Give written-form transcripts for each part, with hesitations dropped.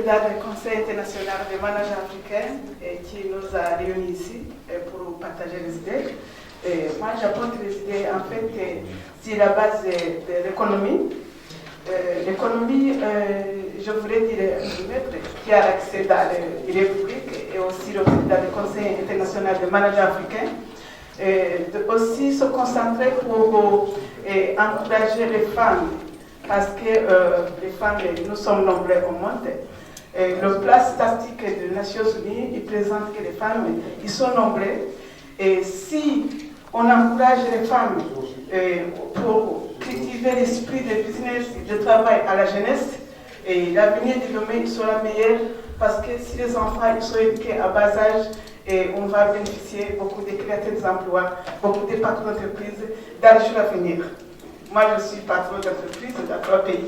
présidente du Conseil international des managers africains qui nous a réunis ici pour partager les idées. Moi, j'apporte les idées, en fait, sur la base de l'économie. L'économie, je voudrais dire, qui a accès dans les républiques et aussi dans le Conseil international des managers africains. Aussi se concentrer pour encourager les femmes, parce que les femmes, nous sommes nombreux au monde. Le plan statistique des Nations Unies, il présente que les femmes, ils sont nombreux. Et si on encourage les femmes pour cultiver l'esprit de business, de travail à la jeunesse, et l'avenir du domaine sera meilleur, parce que si les enfants ils sont éduqués à bas âge, et on va bénéficier beaucoup de créateurs d'emplois, beaucoup de patrons d'entreprises dans les jours à venir. Moi, je suis patron d'entreprise dans 3 pays,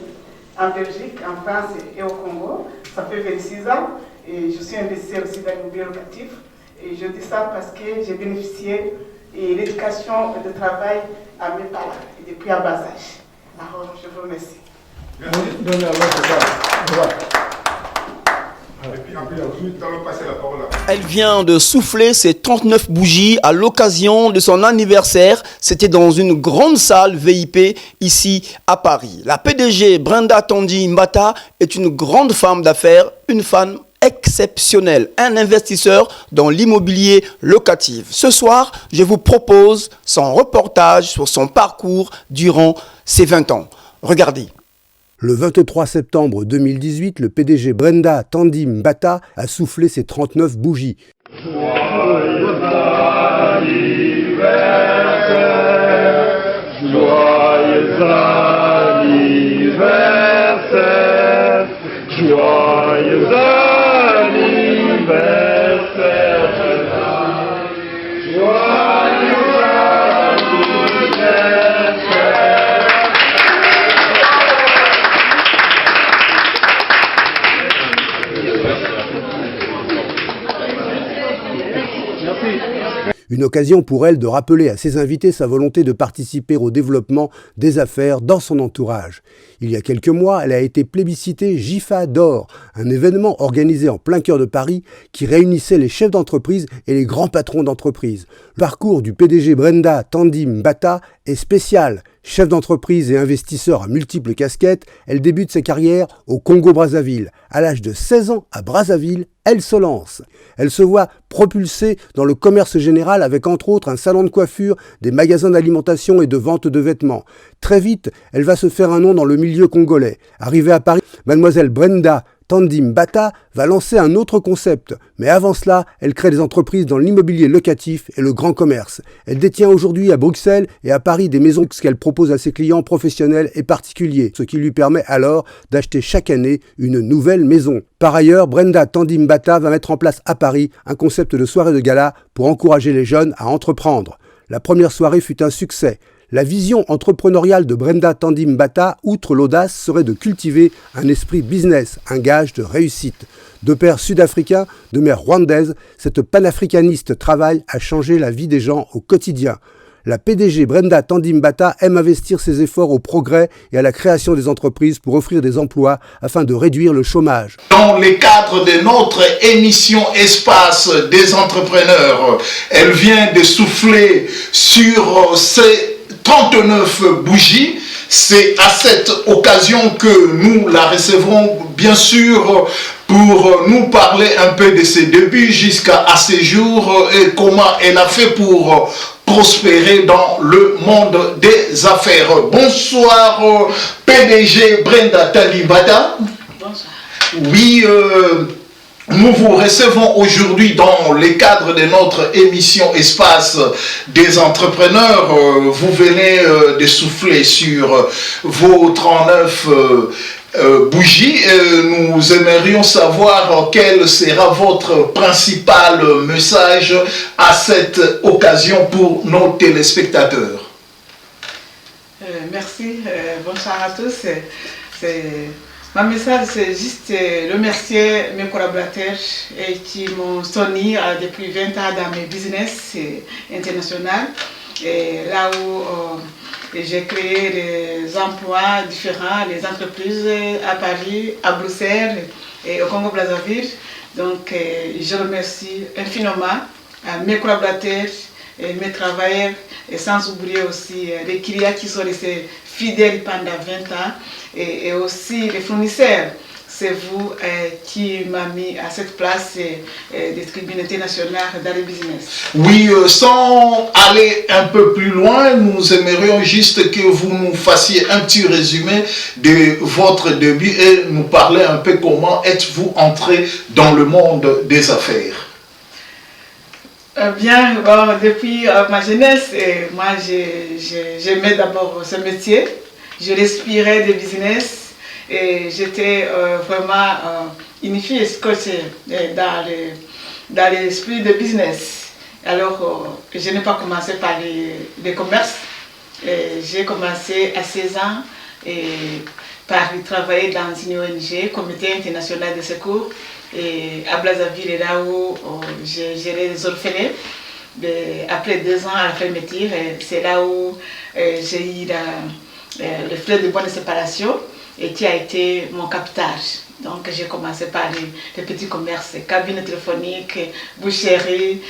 en Belgique, en France et au Congo. Ça fait 26 ans et je suis investisseur aussi dans l'immobilier locatif. Et je dis ça parce que j'ai bénéficié de l'éducation et du travail à mes parents et depuis à bas âge. Alors, je vous remercie. Elle vient de souffler ses 39 bougies à l'occasion de son anniversaire. C'était dans une grande salle VIP ici à Paris. La PDG Brenda Tandy Mbata est une grande femme d'affaires, une femme exceptionnelle, un investisseur dans l'immobilier locatif. Ce soir, je vous propose son reportage sur son parcours durant ses 20 ans. Regardez. Le 23 septembre 2018, le PDG Brenda Tandy Mbata a soufflé ses 39 bougies. Joyeux anniversaire, joyeux anniversaire, joyeux anniversaire, joyeux Une occasion pour elle de rappeler à ses invités sa volonté de participer au développement des affaires dans son entourage. Il y a quelques mois, elle a été plébiscitée GIFA d'or, un événement organisé en plein cœur de Paris qui réunissait les chefs d'entreprise et les grands patrons d'entreprise. Le parcours du PDG Brenda Tandy Mbata est spécial. Chef d'entreprise et investisseur à multiples casquettes, elle débute sa carrière au Congo-Brazzaville. À l'âge de 16 ans, à Brazzaville, elle se lance. Elle se voit propulsée dans le commerce général avec entre autres un salon de coiffure, des magasins d'alimentation et de vente de vêtements. Très vite, elle va se faire un nom dans le milieu congolais. Arrivée à Paris, mademoiselle Brenda Tandy Mbata va lancer un autre concept, mais avant cela, elle crée des entreprises dans l'immobilier locatif et le grand commerce. Elle détient aujourd'hui à Bruxelles et à Paris des maisons qu'elle propose à ses clients professionnels et particuliers, ce qui lui permet alors d'acheter chaque année une nouvelle maison. Par ailleurs, Brenda Tandy Mbata va mettre en place à Paris un concept de soirée de gala pour encourager les jeunes à entreprendre. La première soirée fut un succès. La vision entrepreneuriale de Brenda Tandy Mbata, outre l'audace, serait de cultiver un esprit business, un gage de réussite. De père sud-africain, de mère rwandaise, cette panafricaniste travaille à changer la vie des gens au quotidien. La PDG Brenda Tandy Mbata aime investir ses efforts au progrès et à la création des entreprises pour offrir des emplois afin de réduire le chômage. Dans le cadre de notre émission Espace des entrepreneurs, elle vient de souffler sur ces 39 bougies. C'est à cette occasion que nous la recevrons, bien sûr, pour nous parler un peu de ses débuts jusqu'à ces jours et comment elle a fait pour prospérer dans le monde des affaires. Bonsoir, PDG Brenda Tandy Mbata. Bonsoir. Oui, nous vous recevons aujourd'hui dans le cadre de notre émission Espace des entrepreneurs. Vous venez de souffler sur vos 39 bougies. Nous aimerions savoir quel sera votre principal message à cette occasion pour nos téléspectateurs. Merci, bonsoir à tous. Mon message, c'est juste remercier mes collaborateurs qui m'ont soutenu depuis 20 ans dans mes business internationaux. Et là où j'ai créé des emplois différents, les entreprises à Paris, à Bruxelles, au Congo-Brazzaville. Donc, je remercie infiniment mes collaborateurs, et mes travailleurs, et sans oublier aussi les clients qui sont restés fidèles pendant 20 ans, et aussi les fournisseurs. C'est vous qui m'avez mis à cette place des tribunes internationales dans le business. Oui, sans aller un peu plus loin, nous aimerions juste que vous nous fassiez un petit résumé de votre début et nous parler un peu comment êtes-vous entré dans le monde des affaires. Bien, bon, depuis ma jeunesse, moi j'aimais d'abord ce métier. Je respirais des business. Et j'étais vraiment unifiée, scotchée dans l'esprit de business. Alors, je n'ai pas commencé par les commerces. J'ai commencé à 16 ans par travailler dans une ONG, Comité international de secours. Et à Brazzaville, là où j'ai géré les orphelins. Après 2 ans à la fermeture, c'est là où j'ai eu le fleur de bonne séparation. Et qui a été mon capital. Donc j'ai commencé par les petits commerces, cabines téléphoniques, boucherie,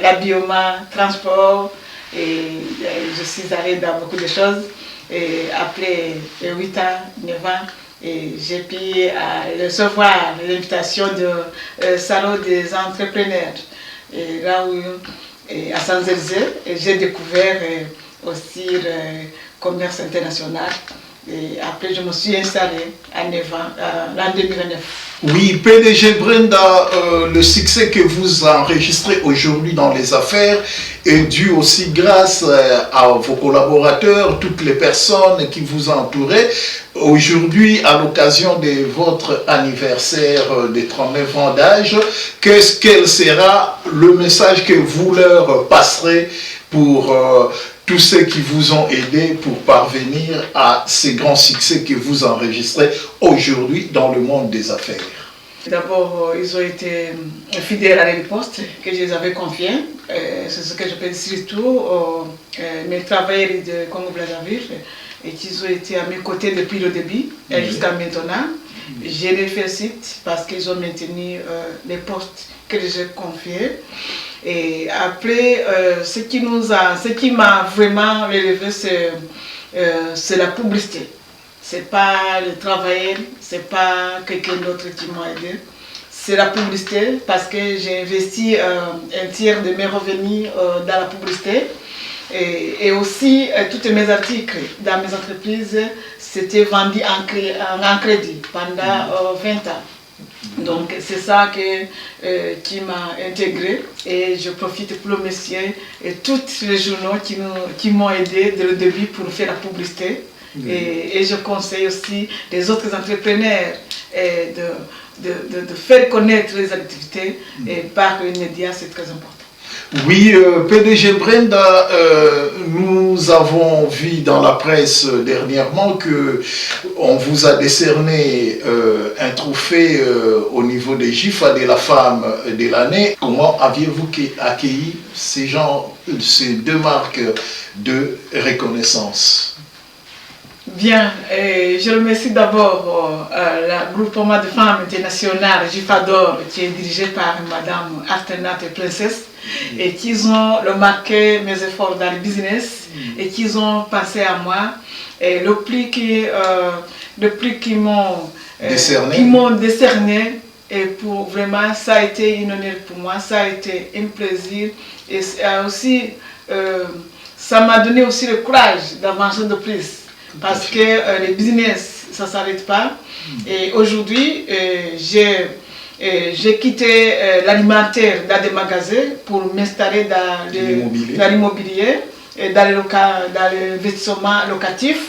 l'habillement, transport. Et je suis allée dans beaucoup de choses. Et après 8 ans, 9 ans, j'ai pu recevoir l'invitation du salon des entrepreneurs. Et là où, à Saint-Zézé, j'ai découvert aussi le commerce international. Et après, je me suis installée en 2009. Oui, PDG Brenda, le succès que vous enregistrez aujourd'hui dans les affaires est dû aussi grâce à vos collaborateurs, toutes les personnes qui vous entourent. Aujourd'hui, à l'occasion de votre anniversaire de 39 ans d'âge, quel sera le message que vous leur passerez pour tous ceux qui vous ont aidé pour parvenir à ces grands succès que vous enregistrez aujourd'hui dans le monde des affaires? D'abord, ils ont été fidèles à les postes que je les avais confiés. C'est ce que je peux dire surtout mes travailleurs de Congo-Brazzaville et qui ont été à mes côtés depuis le début et jusqu'à maintenant. Je les félicite parce qu'ils ont maintenu les postes que j'ai confiés. Et après, ce qui m'a vraiment relevé, c'est la publicité. C'est pas le travail, c'est pas quelqu'un d'autre qui m'a aidé. C'est la publicité parce que j'ai investi un tiers de mes revenus dans la publicité. Et aussi, tous mes articles dans mes entreprises, c'était vendu en crédit pendant 20 ans. Donc c'est ça qui m'a intégré et je profite pour le remercier et tous les journaux qui m'ont aidé dès le début pour faire la publicité. Et je conseille aussi les autres entrepreneurs de faire connaître les activités et par les médias, c'est très important. Oui, PDG Brenda, nous avons vu dans la presse dernièrement qu'on vous a décerné un trophée au niveau des GIFA de la femme de l'année. Comment aviez-vous accueilli ces 2 marques de reconnaissance? Bien, je remercie d'abord le groupement de femmes internationales GIFA d'Or qui est dirigé par Madame Artenat et Princesse et qui ont remarqué mes efforts dans le business et qui ont pensé à moi. Et le prix qu'ils m'ont décerné et pour vraiment ça a été une honneur pour moi, ça a été un plaisir et aussi ça m'a donné aussi le courage d'avancer de plus. Parce que le business, ça ne s'arrête pas. Et aujourd'hui, j'ai quitté l'alimentaire dans des magasins pour m'installer dans l'immobilier, dans l'investissement locatif.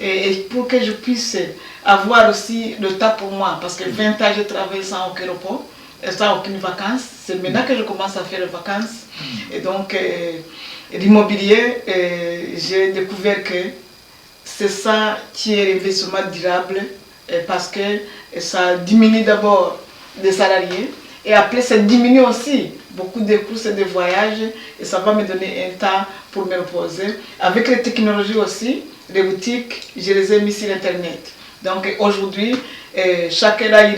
Et pour que je puisse avoir aussi le temps pour moi. Parce que 20 ans, j'ai travaillé sans aucun repos, sans aucune vacance. C'est maintenant que je commence à faire les vacances. Et donc, l'immobilier, j'ai découvert que c'est ça qui est l'investissement durable parce que ça diminue d'abord des salariés et après ça diminue aussi beaucoup de coûts de voyage et ça va me donner un temps pour me reposer. Avec les technologies aussi, les boutiques, je les ai mis sur Internet. Donc aujourd'hui, chacun là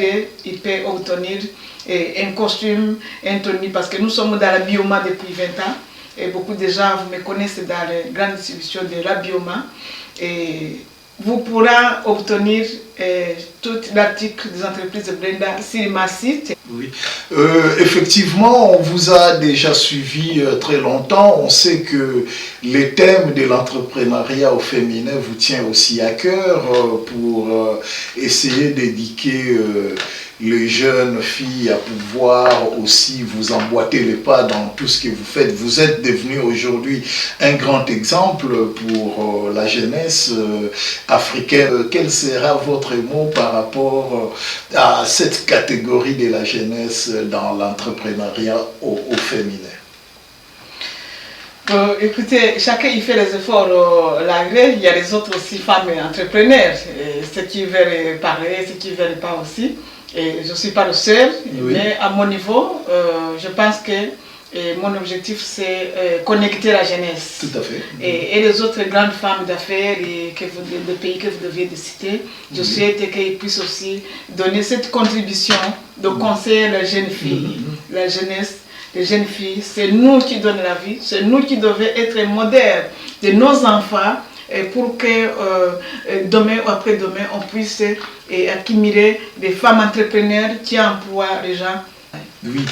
il peut obtenir un costume, un tenue, parce que nous sommes dans la Bioma depuis 20 ans. Et beaucoup de gens vous me connaissent dans les grandes distributions de la Bioma. Et vous pourrez obtenir tout l'article des entreprises de Brenda sur ma site. Oui, effectivement, on vous a déjà suivi très longtemps. On sait que les thèmes de l'entrepreneuriat au féminin vous tient aussi à cœur pour essayer d'éduquer les jeunes filles à pouvoir aussi vous emboîter les pas dans tout ce que vous faites. Vous êtes devenu aujourd'hui un grand exemple pour la jeunesse africaine. Quel sera votre mot par rapport à cette catégorie de la jeunesse dans l'entrepreneuriat au féminin? Écoutez, chacun il fait les efforts l'anglais. Il y a les autres aussi femmes entrepreneurs, ceux qui veulent parler, ceux qui ne veulent pas aussi. Et je ne suis pas le seul, oui. Mais à mon niveau, je pense que mon objectif c'est connecter la jeunesse. Tout à fait. Et les autres grandes femmes d'affaires des pays que vous deviez citer, je souhaite qu'ils puissent aussi donner cette contribution de conseiller les jeunes filles, la jeunesse. Les jeunes filles, c'est nous qui donnons la vie, c'est nous qui devons être modèles de nos enfants pour que demain ou après-demain, on puisse accumuler des femmes entrepreneurs qui emploient les gens. Oui,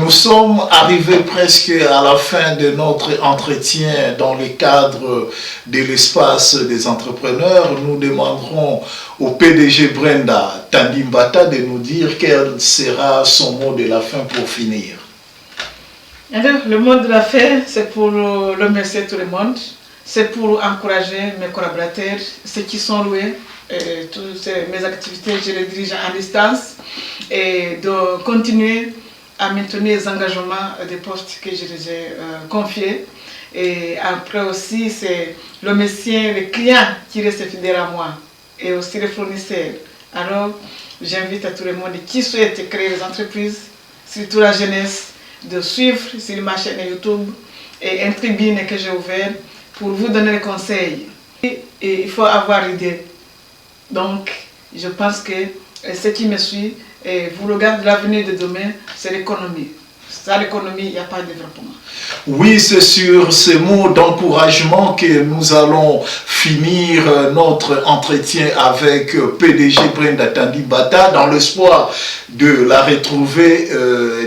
nous sommes arrivés presque à la fin de notre entretien dans le cadre de l'espace des entrepreneurs. Nous demanderons au PDG Brenda Tandi Mbata de nous dire quel sera son mot de la fin pour finir. Alors, le mot de la fin, c'est pour remercier tout le monde. C'est pour encourager mes collaborateurs, ceux qui sont loués, toutes mes activités, je les dirige à distance, et de continuer à maintenir les engagements des postes que je les ai confiés. Et après aussi, c'est le métier, les clients qui restent fidèles à moi, et aussi les fournisseurs. Alors, j'invite à tout le monde qui souhaite créer des entreprises, surtout la jeunesse, de suivre sur ma chaîne YouTube et un tribune que j'ai ouvert pour vous donner des conseils. Et il faut avoir l'idée. Donc, je pense que ce qui me suit, vous regardez l'avenir de demain, c'est l'économie. Sans l'économie, il n'y a pas de développement. Oui, c'est sur ces mots d'encouragement que nous allons finir notre entretien avec PDG Brenda Tandi Mbata dans l'espoir de la retrouver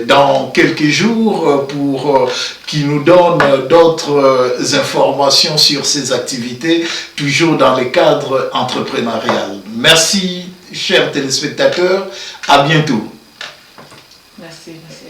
dans quelques jours pour qu'il nous donne d'autres informations sur ses activités, toujours dans le cadre entrepreneurial. Merci, chers téléspectateurs. À bientôt. Merci. Merci.